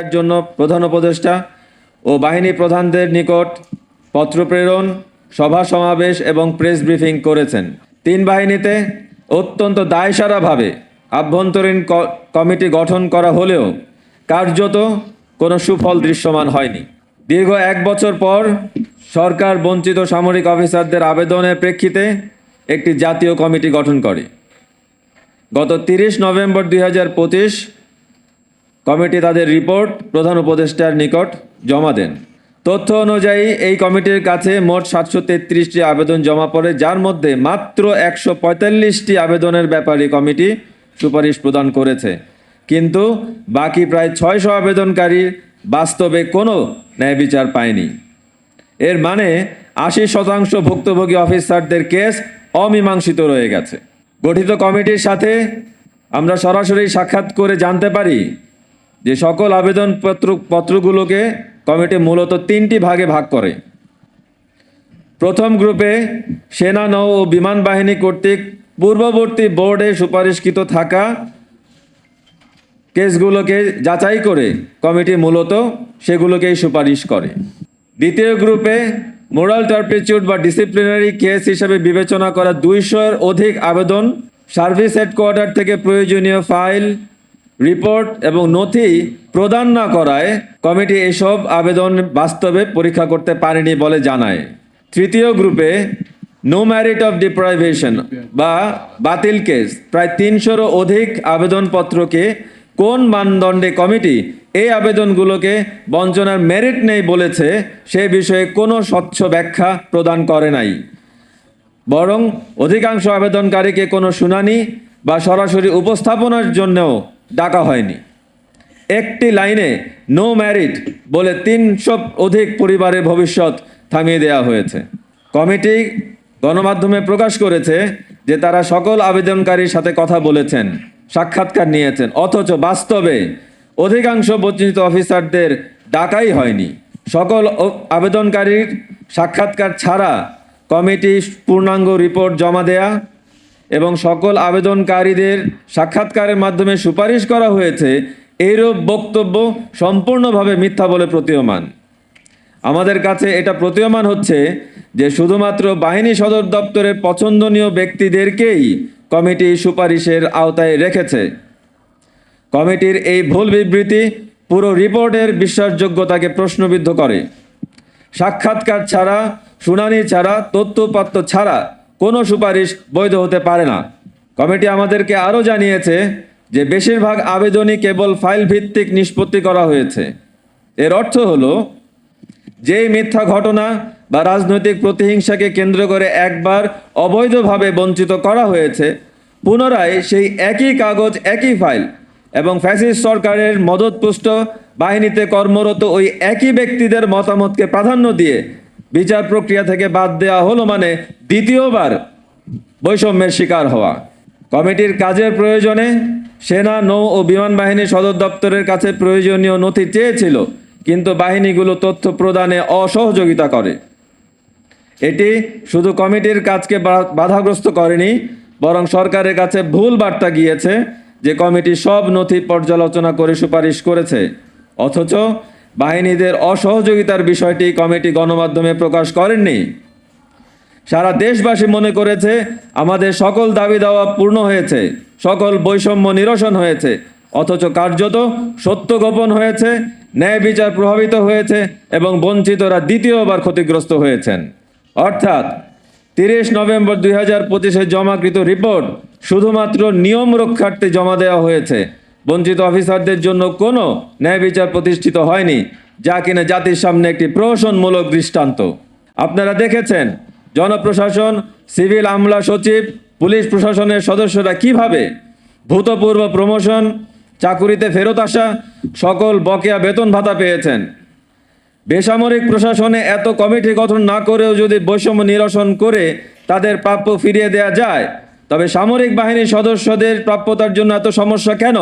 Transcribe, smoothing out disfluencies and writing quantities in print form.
এর জন্য প্রধান উপদেষ্টা ও বাহিনী প্রধানদের নিকট পত্র প্রেরণ, সভা সমাবেশ এবং প্রেস ব্রিফিং করেছেন। তিন বাহিনীতে অত্যন্ত দায়সারাভাবে আভ্যন্তরীণ কমিটি গঠন করা হলেও কার্যত কোনো সুফল দৃশ্যমান হয়নি। দীর্ঘ এক বছর পর সরকার বঞ্চিত সামরিক অফিসারদের আবেদনের প্রেক্ষিতে একটি জাতীয় কমিটি গঠন করে। গত 30 নভেম্বর 2025 কমিটি তাদের রিপোর্ট প্রধান উপদেষ্টার নিকট জমা দেন। তথ্য অনুযায়ী এই কমিটির কাছে মোট 733টি আবেদন জমা পড়ে, যার মধ্যে মাত্র 145টি আবেদনের ব্যাপারে কমিটি সুপারিশ প্রদান করেছে। কিন্তু বাকি প্রায় 600 আবেদনকারী বাস্তবে কোনো ন্যায় বিচার পায়নি। এর মানে 80% ভুক্তভোগী অফিসারদের কেস অমীমাংসিত রয়ে গেছে। গঠিত কমিটির সাথে আমরা সরাসরি সাক্ষাৎ করে জানতে পারি যে সকল আবেদনপত্রগুলোকে কমিটি মূলত 3টি ভাগে ভাগ করে। প্রথম গ্রুপে সেনা, নৌ ও বিমান বাহিনী কর্তৃক পূর্ববর্তী বোর্ডে সুপারিশকৃত থাকা কেসগুলোকে যাচাই করে কমিটি মূলত সেগুলোকেই সুপারিশ করে। দ্বিতীয় গ্রুপে মোরাল টার্পিটিউড বা ডিসিপ্লিনারি কেস হিসেবে বিবেচনা করা 200-এর অধিক আবেদন সার্ভিস হেডকোয়ার্টার থেকে প্রয়োজনীয় ফাইল, রিপোর্ট এবং নথি প্রদান না করায় কমিটি এসব আবেদন বাস্তবে পরীক্ষা করতে পারেনি বলে জানায়। তৃতীয় গ্রুপে নো ম্যারিট অফ ডিপ্রাইভেশন বা বাতিল কেস প্রায় 300-এরও অধিক আবেদনপত্রকে কোন মানদণ্ডে কমিটি এই আবেদনগুলোকে বঞ্চনার মেরিট নেই বলেছে সে বিষয়ে কোনো স্বচ্ছ ব্যাখ্যা প্রদান করে নাই, বরং অধিকাংশ আবেদনকারীকে কোনো শুনানি বা সরাসরি উপস্থাপনার জন্যও ডাকা হয়নি। একটি লাইনে নো ম্যারিট বলে 300 অধিক পরিবারের ভবিষ্যৎ থামিয়ে দেওয়া হয়েছে। কমিটি গণমাধ্যমে প্রকাশ করেছে যে তারা সকল আবেদনকারীর সাথে কথা বলেছেন, সাক্ষাৎকার নিয়েছেন, অথচ বাস্তবে অধিকাংশ বঞ্চিত অফিসারদের ডাকাই হয়নি। সকল আবেদনকারীর সাক্ষাৎকার ছাড়া কমিটি পূর্ণাঙ্গ রিপোর্ট জমা দেয়া এবং সকল আবেদনকারীদের সাক্ষাৎকারের মাধ্যমে সুপারিশ করা হয়েছে এইরূপ বক্তব্য সম্পূর্ণভাবে মিথ্যা বলে প্রতীয়মান। আমাদের কাছে এটা প্রতীয়মান হচ্ছে যে শুধুমাত্র বাহিনী সদর দপ্তরের পছন্দনীয় ব্যক্তিদেরকেই কমিটি সুপারিশের আওতায় রেখেছে। কমিটির এই ভুল বিবৃতি পুরো রিপোর্টের বিশ্বাসযোগ্যতাকে প্রশ্নবিদ্ধ করে। সাক্ষাৎকার ছাড়া, শুনানি ছাড়া, তথ্যপত্র ছাড়া কোনো সুপারিশ বৈধ হতে পারে না। কমিটি আমাদেরকে আরও জানিয়েছে যে বেশিরভাগ আবেদনই কেবল ফাইল ভিত্তিক নিষ্পত্তি করা হয়েছে। এর অর্থ হলো যেই মিথ্যা ঘটনা বা রাজনৈতিক প্রতিহিংসাকে কেন্দ্র করে একবার অবৈধভাবে বঞ্চিত করা হয়েছে, পুনরায় সেই একই কাগজ, একই ফাইল এবং ফ্যাসিস্ট সরকারের মদতপুষ্ট বাহিনীতে কর্মরত ওই একই ব্যক্তিদের মতামতকে প্রাধান্য দিয়ে বিচার প্রক্রিয়া থেকে বাদ দেওয়া হলো, মানে দ্বিতীয়বার বৈষম্যের শিকার হওয়া। কমিটির কাজের প্রয়োজনে সেনা, নৌ ও বিমান বাহিনী সদর দপ্তরের কাছে প্রয়োজনীয় নথি চেয়েছিল, কিন্তু বাহিনীগুলো তথ্য প্রদানে অসহযোগিতা করে। এটি শুধু কমিটির কাজকে বাধাগ্রস্ত করেনি, বরং সরকারের কাছে ভুল বার্তা গিয়েছে যে কমিটি সব নথি পর্যালোচনা করে সুপারিশ করেছে, অথচ বাহিনীদের অসহযোগিতার বিষয়টি কমিটি গণমাধ্যমে প্রকাশ করেননি। সারা দেশবাসী মনে করেছে আমাদের সকল দাবি দাওয়া পূর্ণ হয়েছে, সকল বৈষম্য নিরসন হয়েছে, অথচ কার্যত সত্য গোপন হয়েছে, ন্যায় বিচার প্রভাবিত হয়েছে এবং বঞ্চিতরা দ্বিতীয়বার ক্ষতিগ্রস্ত হয়েছেন। অর্থাৎ 30 নভেম্বর 2025 জমাকৃত রিপোর্ট শুধুমাত্র নিয়ম রক্ষার্থে জমা দেওয়া হয়েছে, বঞ্চিত অফিসারদের জন্য কোনো ন্যায় বিচার প্রতিষ্ঠিত হয়নি, যা কিনা জাতির সামনে একটি প্রহসনমূলক দৃষ্টান্ত। আপনারা দেখেছেন জনপ্রশাসন, সিভিল আমলা সচিব, পুলিশ প্রশাসনের সদস্যরা কিভাবে ভূতপূর্ব প্রমোশন, চাকুরিতে ফেরত আসা, সকল বকেয়া বেতন ভাতা পেয়েছেন। বেসামরিক প্রশাসনে এত কমিটি গঠন না করেও যদি বৈষম্য নিরসন করে তাদের প্রাপ্য ফিরিয়ে দেওয়া যায়, তবে সামরিক বাহিনীর সদস্যদের প্রাপ্যতার জন্য এত সমস্যা কেন?